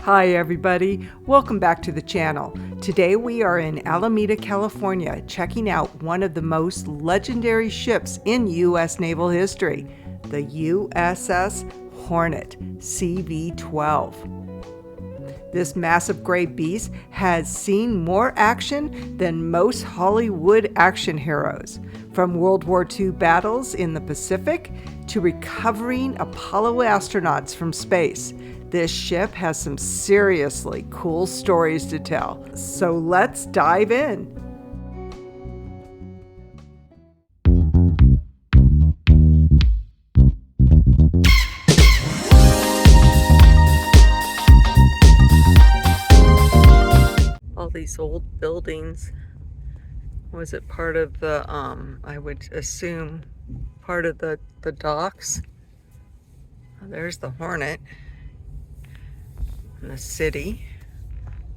Hi everybody, welcome back to the channel. Today we are in Alameda, California, checking out one of the most legendary ships in U.S. naval history, the USS Hornet CV-12. This massive gray beast has seen more action than most Hollywood action heroes, from World War II battles in the Pacific to recovering Apollo astronauts from space. This ship has some seriously cool stories to tell, so let's dive in. All these old buildings. Was it part of the, I would assume, part of the docks? There's the Hornet. In the city,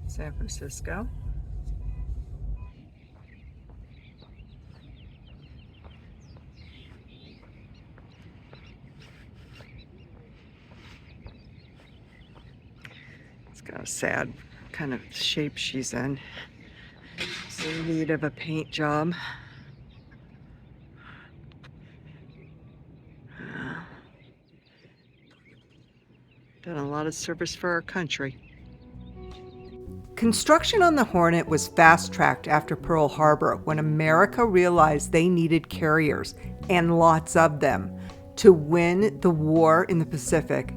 San Francisco. It's got a sad kind of shape she's in. It's in need of a paint job. Done a lot of service for our country. Construction on the Hornet was fast-tracked after Pearl Harbor when America realized they needed carriers, and lots of them, to win the war in the Pacific.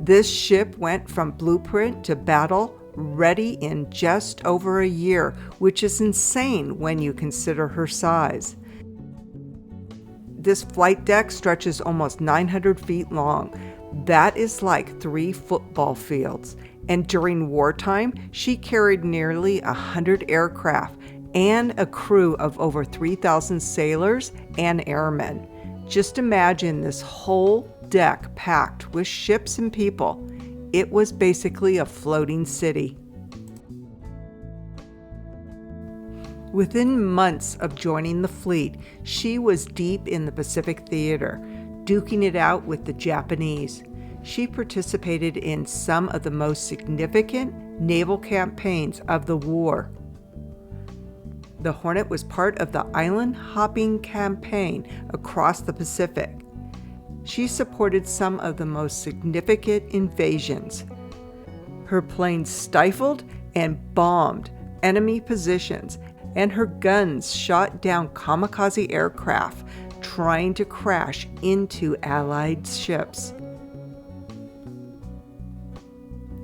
This ship went from blueprint to battle ready in just over a year, which is insane when you consider her size. This flight deck stretches almost 900 feet long. That is like 3 football fields. And during wartime, she carried nearly 100 aircraft and a crew of over 3,000 sailors and airmen. Just imagine this whole deck packed with ships and people. It was basically a floating city. Within months of joining the fleet, she was deep in the Pacific theater, duking it out with the Japanese. She participated in some of the most significant naval campaigns of the war. The Hornet was part of the island hopping campaign across the Pacific. She supported some of the most significant invasions. Her planes stifled and bombed enemy positions, and her guns shot down kamikaze aircraft trying to crash into Allied ships.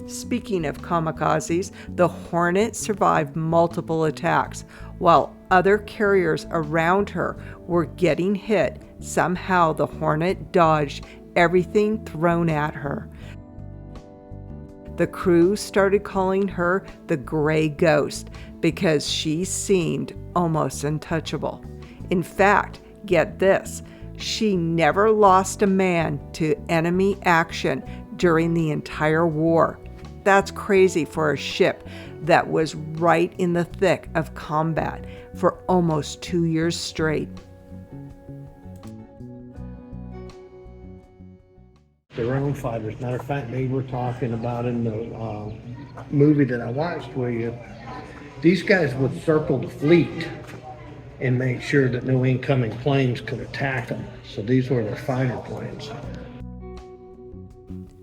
Speaking of kamikazes, the Hornet survived multiple attacks. While other carriers around her were getting hit, somehow the Hornet dodged everything thrown at her. The crew started calling her the Gray Ghost because she seemed almost untouchable. In fact, get this, she never lost a man to enemy action during the entire war. That's crazy for a ship that was right in the thick of combat for almost 2 years straight. Their own fighters. Matter of fact, they were talking about in the movie that I watched where these guys would circle the fleet and make sure that no incoming planes could attack them. So these were their fighter planes.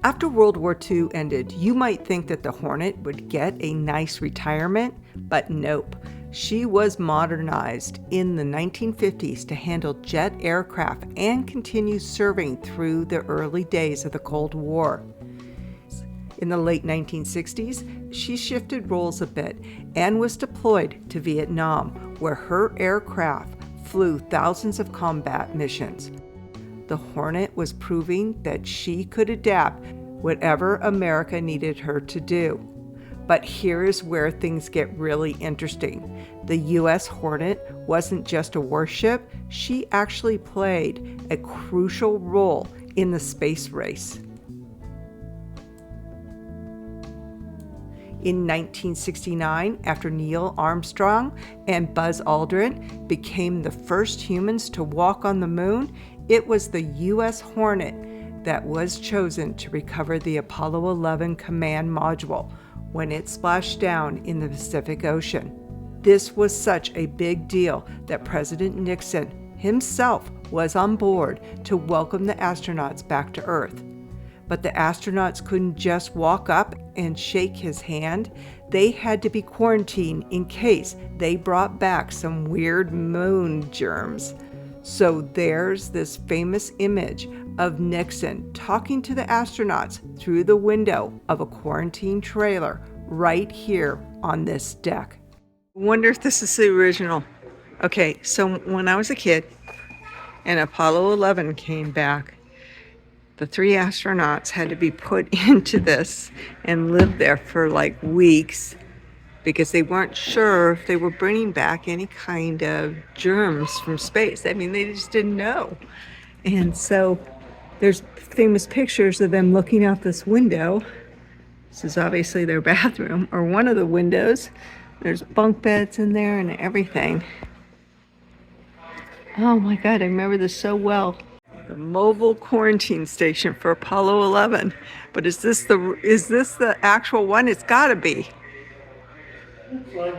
After World War II ended, you might think that the Hornet would get a nice retirement, but nope. She was modernized in the 1950s to handle jet aircraft and continue serving through the early days of the Cold War. In the late 1960s, she shifted roles a bit and was deployed to Vietnam, where her aircraft flew thousands of combat missions. The Hornet was proving that she could adapt whatever America needed her to do. But here is where things get really interesting. The U.S. Hornet wasn't just a warship, she actually played a crucial role in the space race. In 1969, after Neil Armstrong and Buzz Aldrin became the first humans to walk on the moon, it was the U.S. Hornet that was chosen to recover the Apollo 11 command module when it splashed down in the Pacific Ocean. This was such a big deal that President Nixon himself was on board to welcome the astronauts back to Earth. But the astronauts couldn't just walk up and shake his hand. They had to be quarantined in case they brought back some weird moon germs. So there's this famous image of Nixon talking to the astronauts through the window of a quarantine trailer right here on this deck. I wonder if this is the original. Okay, so when I was a kid and Apollo 11 came back, the 3 astronauts had to be put into this and live there for like weeks because they weren't sure if they were bringing back any kind of germs from space. I mean, they just didn't know. And so there's famous pictures of them looking out this window. This is obviously their bathroom or one of the windows. There's bunk beds in there and everything. Oh my God, I remember this so well. The mobile quarantine station for Apollo 11. But is this the actual one? It's gotta be. Oh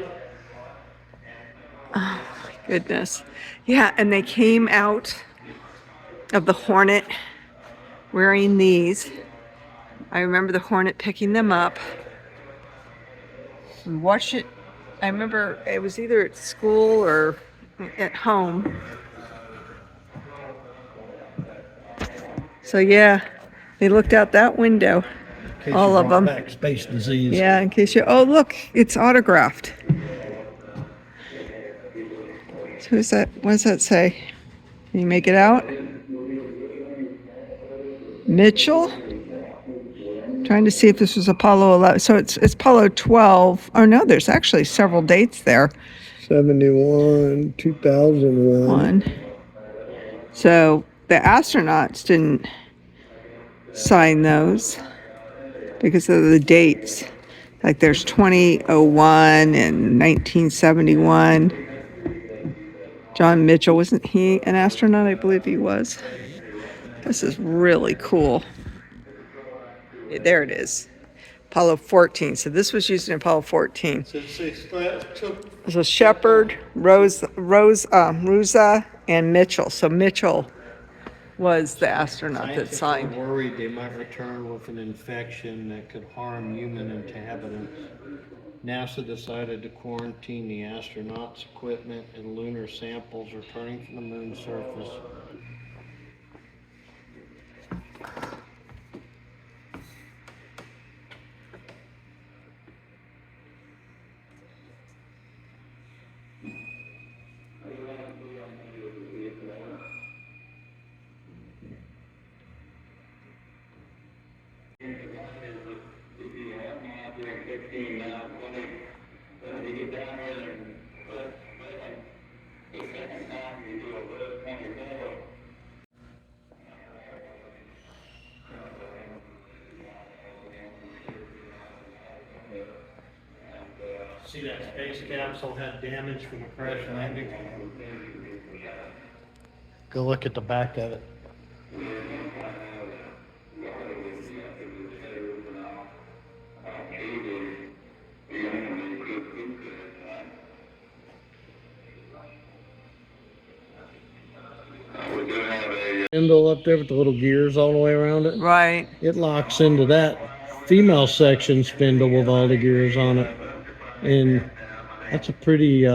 my goodness. Yeah, and they came out of the Hornet wearing these. I remember the Hornet picking them up. We watched it. I remember it was either at school or at home. So yeah, they looked out that window. All of them. Back space disease. Yeah, in case you. Oh, look, it's autographed. So who's that? What does that say? Can you make it out? Mitchell. Trying to see if this was Apollo 11. So it's Apollo 12. Oh no, there's actually several dates there. 71, 2001. So the astronauts didn't sign those because of the dates. Like there's 2001 and 1971. John Mitchell, wasn't he an astronaut? I believe he was. This is really cool. There it is. Apollo 14. So this was used in Apollo 14. So Shepard, Rosa, and Mitchell. So Mitchell was the astronaut that signed. Worried they might return with an infection that could harm human inhabitants. NASA decided to quarantine the astronauts' equipment and lunar samples returning from the moon's surface. See that space capsule had damage from a crash landing? Go look at the back of it. Spindle up there with the little gears all the way around it. Right. It locks into that female section spindle with all the gears on it. And that's a pretty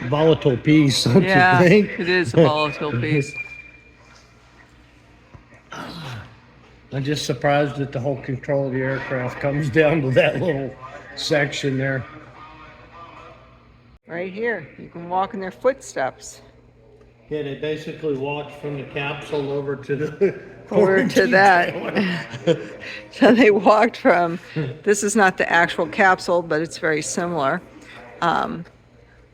volatile piece, don't you think? It is a volatile piece. I'm just surprised that the whole control of the aircraft comes down to that little section there. Right here. You can walk in their footsteps. Yeah, they basically walked from the capsule over to the Over to that. So they walked from, this is not the actual capsule, but it's very similar.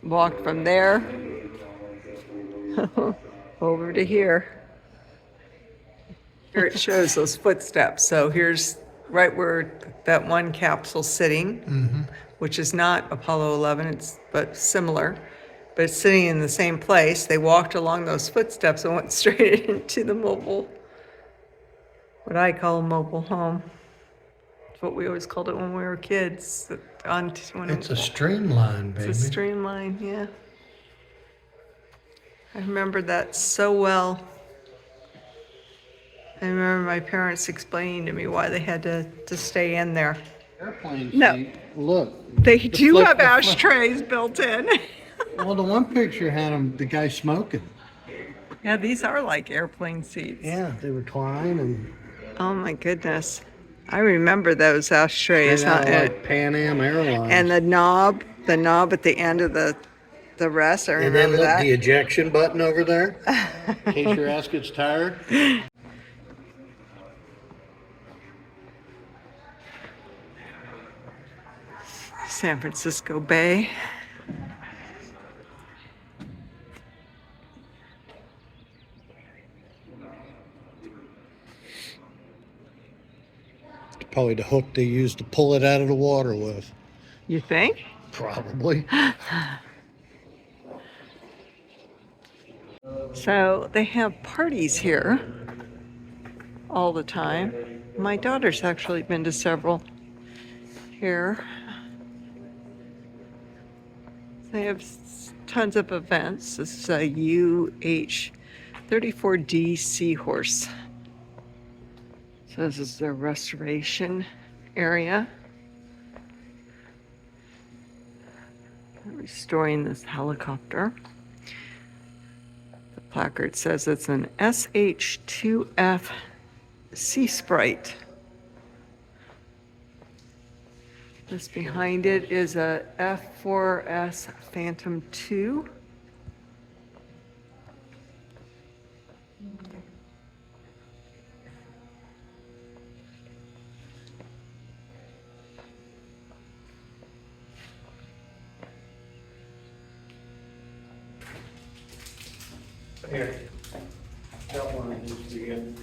Walked from there over to here. Here it shows those footsteps. So here's right where that one capsule's sitting, which is not Apollo 11, but similar. But it's sitting in the same place. They walked along those footsteps and went straight into the mobile what I call a mobile home. It's what we always called it when we were kids. It's a streamline, baby. It's a streamline, yeah. I remember that so well. I remember my parents explaining to me why they had to stay in there. Airplane No. seat. Look. They The do flip- have the flip- ashtrays built in. Well, the one picture had the guy smoking. Yeah, these are like airplane seats. Yeah, they recline and Oh my goodness. I remember those ashtrays. straight out huh? like Pan Am Airlines. And the knob at the end of the rest. I And then remember look, that. the ejection button over there, in case your ass gets tired. San Francisco Bay. Probably the hook they used to pull it out of the water with. You think? Probably. So they have parties here all the time. My daughter's actually been to several here. They have tons of events. This is a UH-34D Seahorse. So this is their restoration area. Restoring this helicopter. The placard says it's an SH-2F Sea Sprite. This behind it is a F-4S Phantom II. Here. Got one of these for you.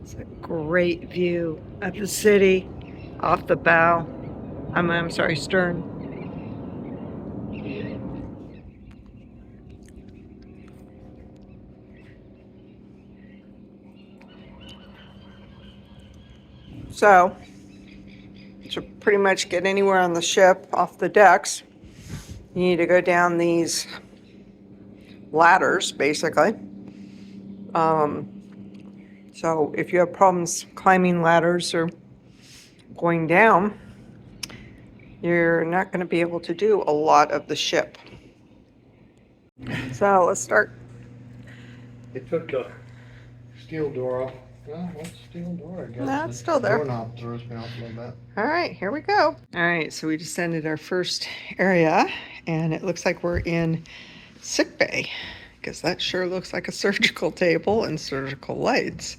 It's a great view of the city off the bow. I'm sorry, stern. So, to pretty much get anywhere on the ship off the decks, you need to go down these ladders, basically. So if you have problems climbing ladders or going down, you're not going to be able to do a lot of the ship. So let's start. They took the steel door off. Well, what's steel door? I guess. No, it's still there. Doorknob throws me off a little bit. All right, here we go. All right, so we just ended our first area, and it looks like we're in sick bay, because that sure looks like a surgical table and surgical lights.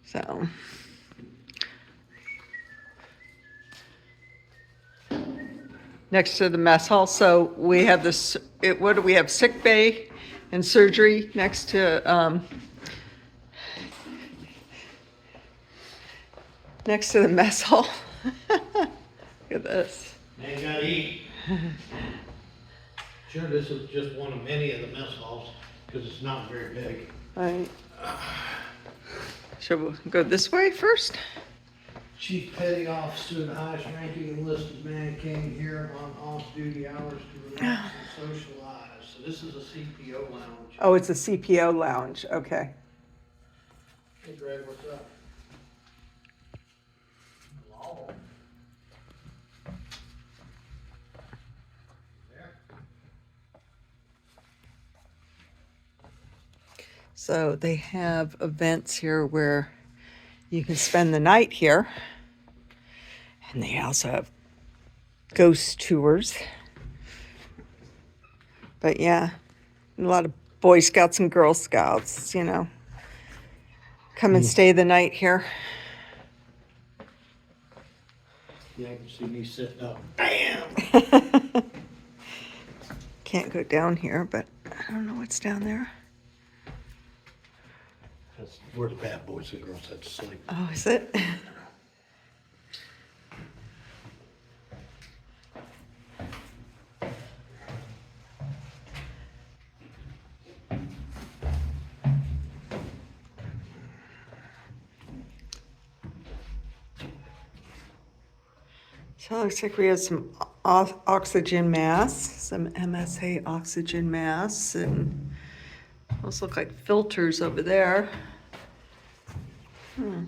So, next to the mess hall. So we have this. What do we have? Sick bay and surgery next to the mess hall. Look at this. Now you gotta eat. Sure, this is just one of many of the mess halls, because it's not very big. All right. Should we go this way first? Chief Petty Officer, the highest ranking enlisted man, came here on off-duty hours to relax and socialize. So this is a CPO lounge. Oh, it's a CPO lounge. Okay. Hey Greg, what's up? Hello. There. So they have events here where you can spend the night here. And they also have ghost tours. But yeah, a lot of Boy Scouts and Girl Scouts, you know, come and stay the night here. Yeah, you can see me sitting up. Bam! Can't go down here, but I don't know what's down there. That's where the bad boys and girls had to sleep. Oh, is it? So it looks like we have some oxygen masks, some MSA oxygen masks, and those look like filters over there. Hmm.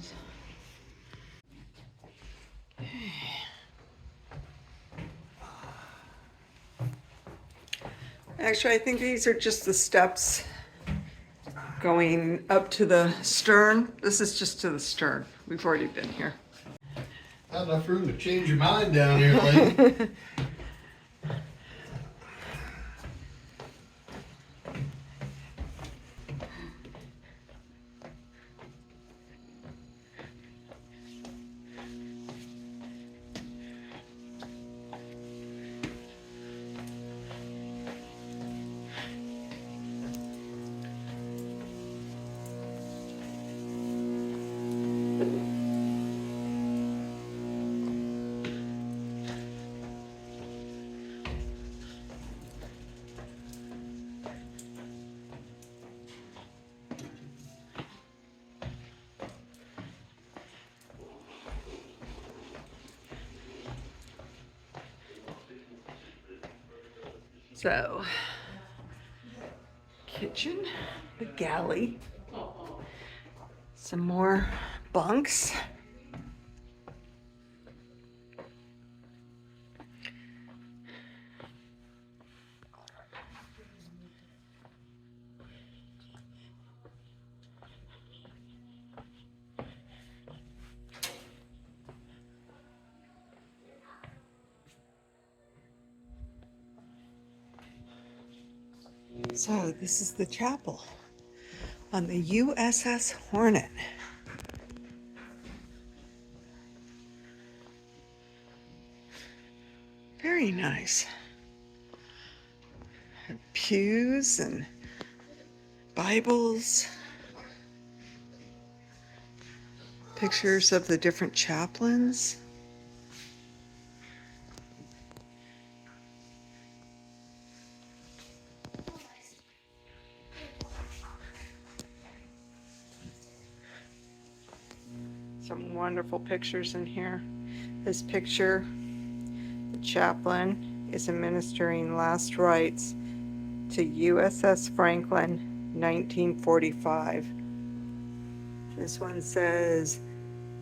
Actually, I think these are just the steps going up to the stern. This is just to the stern. We've already been here. Not enough room to change your mind down here, lady. So, kitchen, the galley, some more bunks. So this is the chapel on the USS Hornet. Very nice. Pews and Bibles. Pictures of the different chaplains. Some wonderful pictures in here. This picture, the chaplain is administering last rites to USS Franklin, 1945. This one says,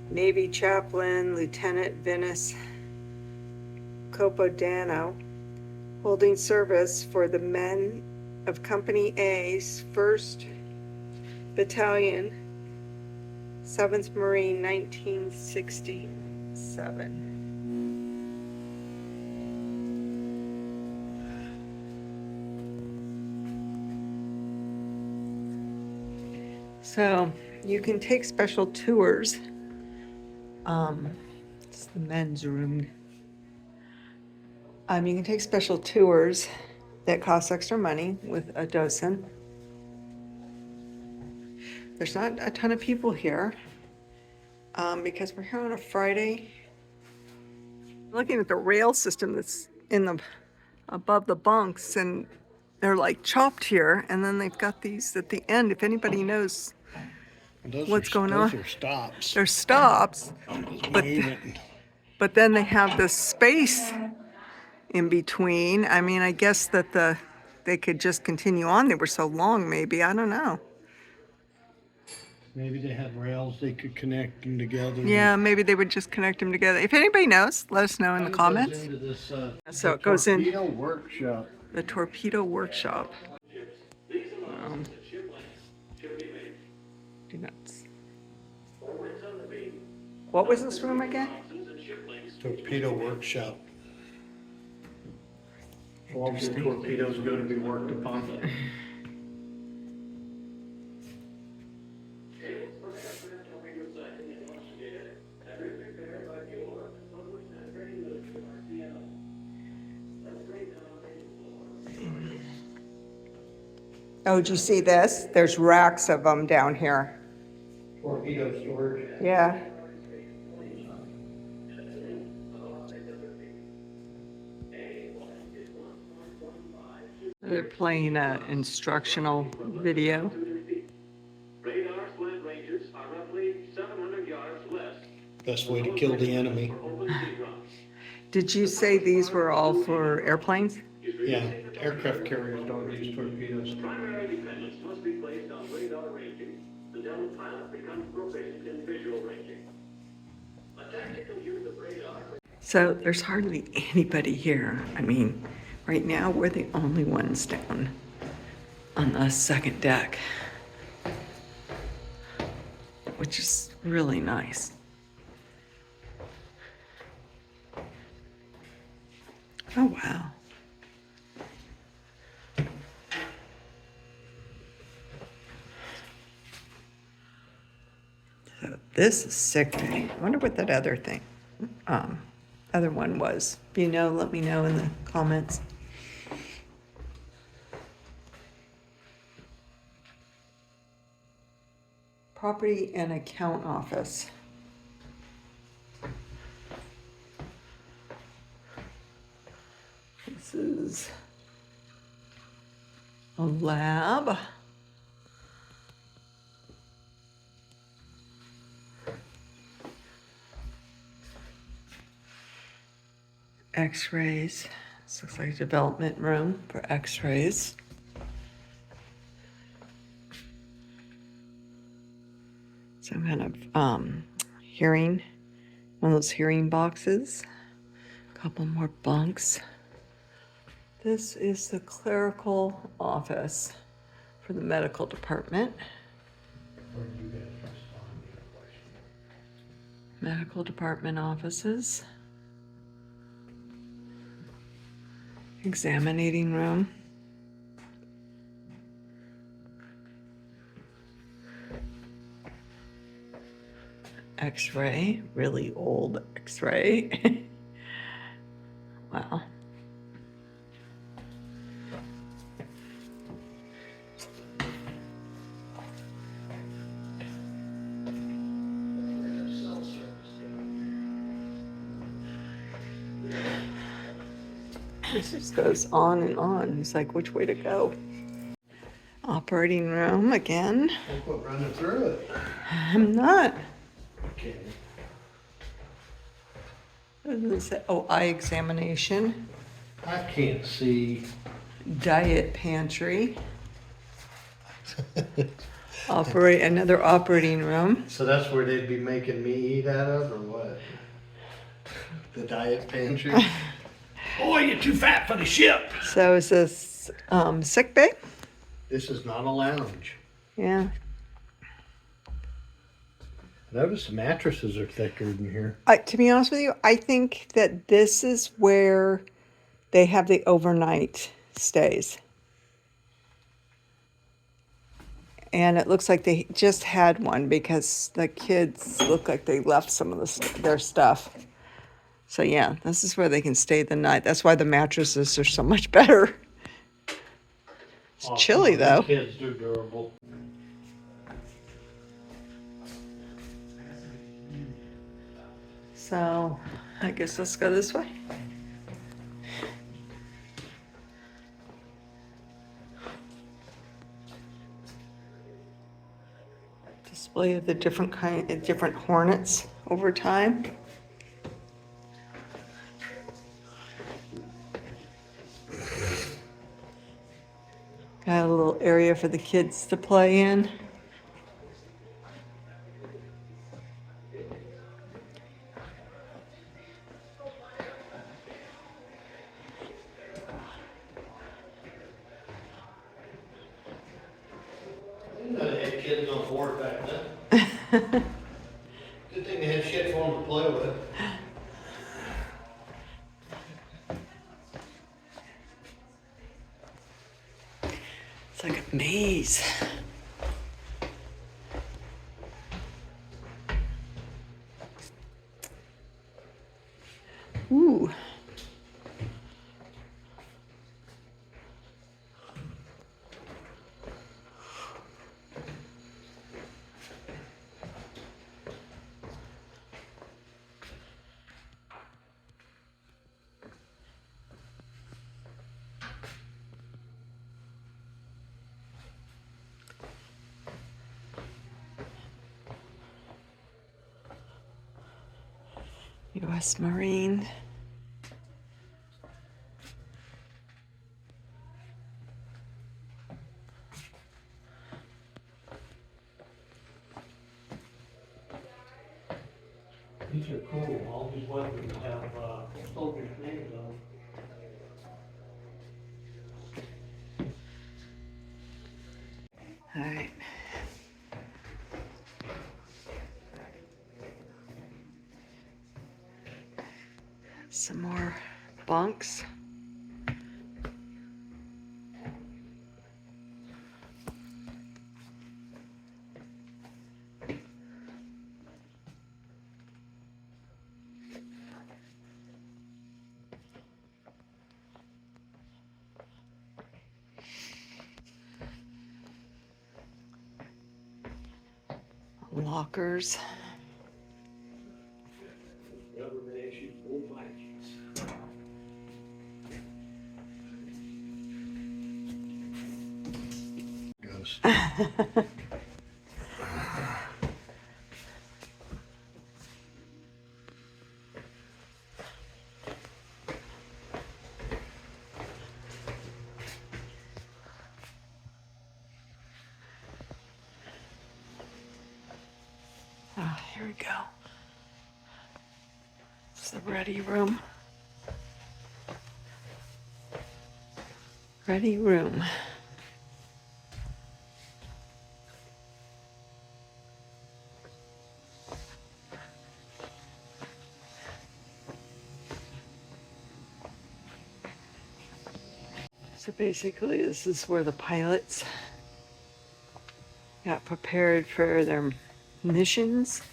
Navy Chaplain Lieutenant Venice Copodano, holding service for the men of Company A's 1st Battalion, 7th Marine, 1967. So you can take special tours. It's the men's room. You can take special tours that cost extra money with a docent. There's not a ton of people here because we're here on a Friday. Looking at the rail system that's in the above the bunks, and they're like chopped here, and then they've got these at the end. If anybody knows what's going on, Those are stops. they're stops, Moving. but then they have this space in between. I mean, I guess that they could just continue on. They were so long, maybe. I don't know. Maybe they had rails they could connect them together. Yeah, maybe they would just connect them together. If anybody knows, let us know in the comments. Into this, So it goes in torpedo workshop. the torpedo workshop. Do nuts. What was this room again? Torpedo workshop. All the torpedoes going to be worked upon. Oh, did you see this? There's racks of them down here. Torpedo storage. Yeah. They're playing an instructional video. Radar slant ranges are roughly 700 yards less. Best way to kill the enemy. Did you say these were all for airplanes? Yeah, aircraft carriers don't use torpedoes. Primary dependence must be placed on radar ranging until the pilot becomes proficient in visual ranging. A tactical use of radar. So there's hardly anybody here. I mean, right now we're the only ones down on the second deck, which is really nice. Oh, wow. So this is sick bay. I wonder what that other thing, other one was. If you know, let me know in the comments. Property and account office. This is a lab. X-rays. This looks like a development room for X-rays. Some kind of hearing, one of those hearing boxes. A couple more bunks. This is the clerical office for the medical department. Medical department offices. Examining room. X-ray, really old X-ray. Wow. This just goes on and on. It's like, which way to go? Operating room again. Don't quit running through it. I'm not. Okay. What does it say? Oh, eye examination. I can't see. Diet pantry. Another operating room. So that's where they'd be making me eat out of, or what? The diet pantry? Boy, you're too fat for the ship! So is this sick bay? This is not a lounge. Yeah. Notice the mattresses are thicker in here. To be honest with you, I think that this is where they have the overnight stays. And it looks like they just had one because the kids look like they left some of their stuff. So yeah, this is where they can stay the night. That's why the mattresses are so much better. It's chilly though. Kids are durable. So I guess let's go this way. Display of the different Hornets over time. Got a little area for the kids to play in. They had kids on board back then. Good thing they had shit for them to play with. It's like a maze. Ooh. U.S. Marine. These are cool. All these weapons have soldiers' names on them. All right. Some more bunks. Lockers. Government issued full Vikings. Goes. Ah, here we go. It's the ready room. Ready room. So basically, this is where the pilots got prepared for their missions.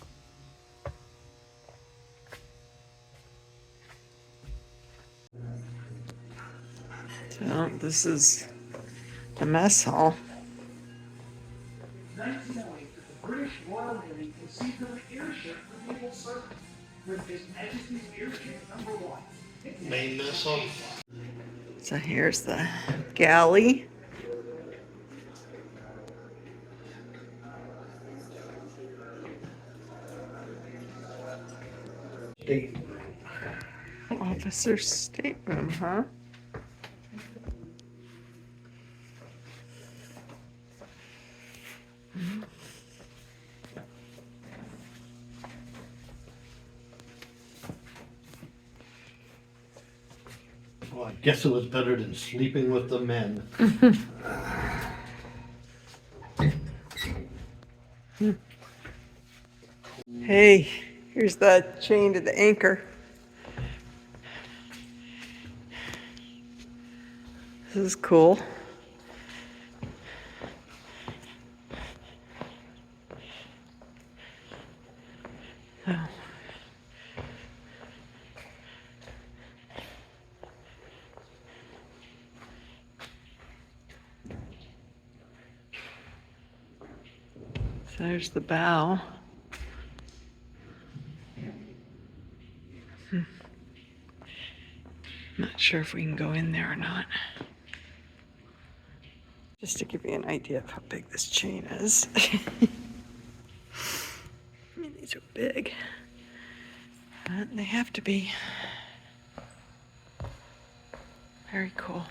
So this is the mess hall. 1908, the British Royal Navy conceived of an airship for naval service, with His Majesty's Airship No. 1. Main missile. So here's the galley. State. Officer's stateroom, huh? Well, I guess it was better than sleeping with the men. Hey, here's the chain to the anchor. This is cool. Oh. So there's the bow. Not sure if we can go in there or not. Just to give you an idea of how big this chain is. I mean, these are big. They have to be. Very cool.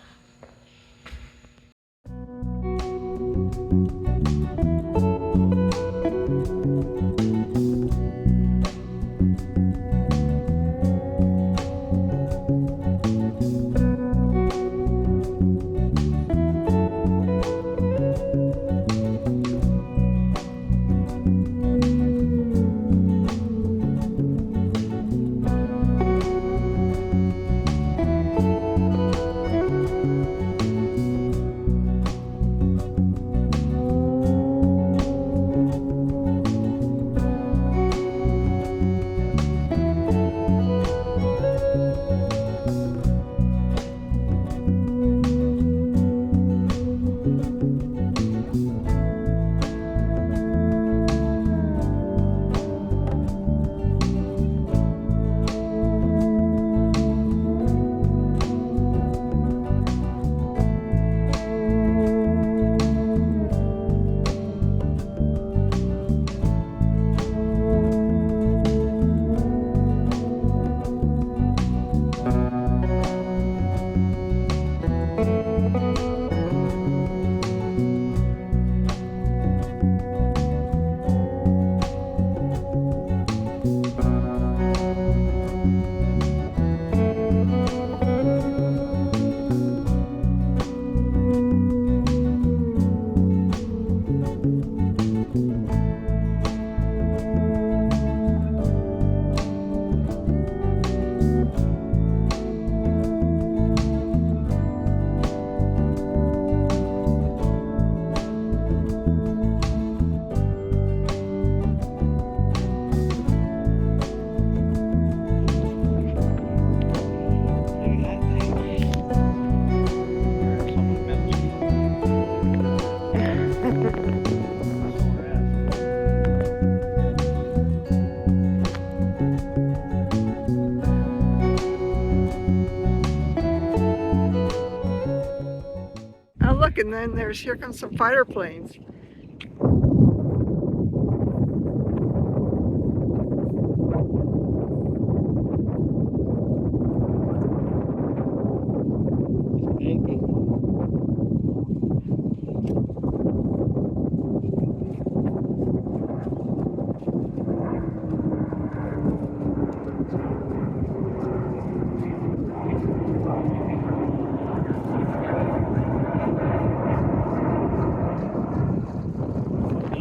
and then here comes some fighter planes.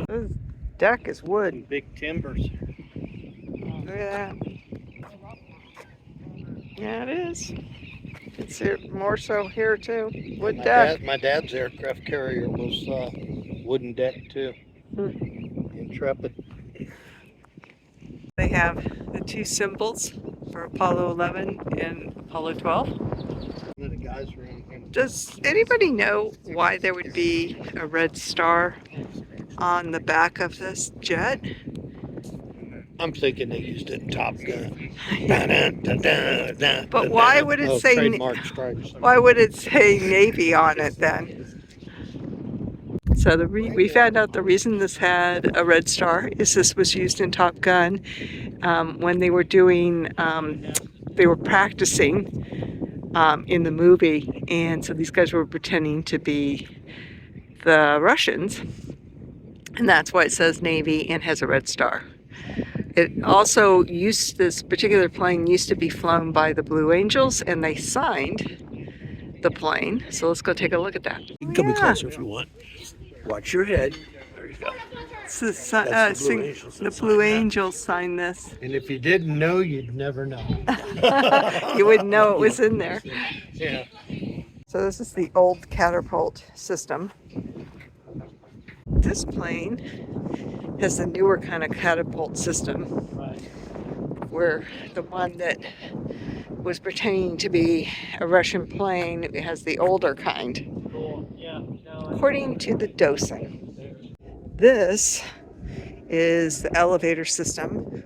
This deck is wood. Big timbers. Look at that. Yeah, it is. It's here, more so here too. Wood deck. My dad's aircraft carrier was wooden deck too. Intrepid. They have the two symbols for Apollo 11 and Apollo 12. The guys were in here. Does anybody know why there would be a red star on the back of this jet? I'm thinking they used it in Top Gun. But why would it say trademark stripes? why would it say Navy on it then? So we found out the reason this had a red star is this was used in Top Gun when they were doing they were practicing in the movie, and so these guys were pretending to be the Russians, and that's why it says Navy and has a red star. It also this particular plane used to be flown by the Blue Angels, and they signed the plane. So let's go take a look at that. You can come closer if you want. Watch your head. There you go. The Blue Angels signed this. And if you didn't know, you'd never know. You wouldn't know it was in there. Yeah. So this is the old catapult system. This plane has the newer kind of catapult system, where the one that was pretending to be a Russian plane, it has the older kind. According to the docent, this is the elevator system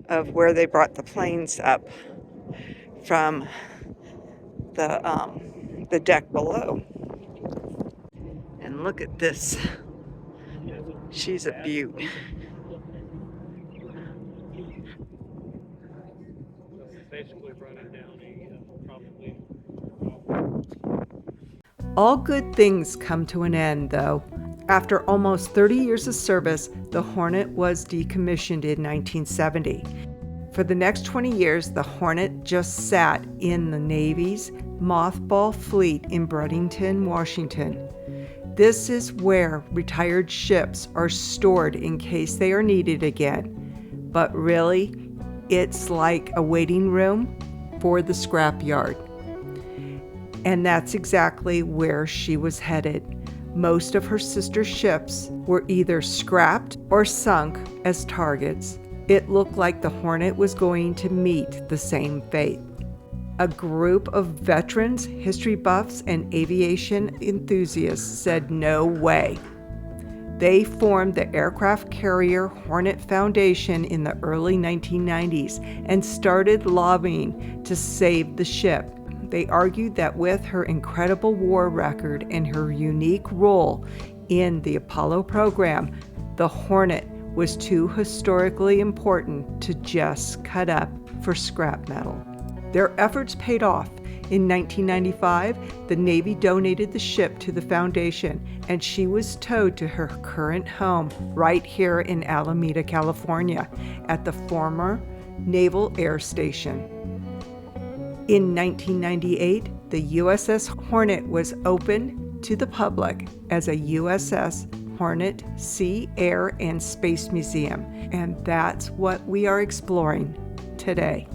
of where they brought the planes up from the deck below. And look at this. She's a beaut. Basically running down probably. All good things come to an end, though. After almost 30 years of service, the Hornet was decommissioned in 1970. For the next 20 years, the Hornet just sat in the Navy's mothball fleet in Bredington, Washington. This is where retired ships are stored in case they are needed again. But really, it's like a waiting room for the scrapyard. And that's exactly where she was headed. Most of her sister ships were either scrapped or sunk as targets. It looked like the Hornet was going to meet the same fate. A group of veterans, history buffs, and aviation enthusiasts said no way. They formed the Aircraft Carrier Hornet Foundation in the early 1990s and started lobbying to save the ship. They argued that with her incredible war record and her unique role in the Apollo program, the Hornet was too historically important to just cut up for scrap metal. Their efforts paid off. In 1995, the Navy donated the ship to the foundation, and she was towed to her current home right here in Alameda, California, at the former Naval Air Station. In 1998, the USS Hornet was opened to the public as a USS Hornet Sea, Air, and Space Museum, and that's what we are exploring today.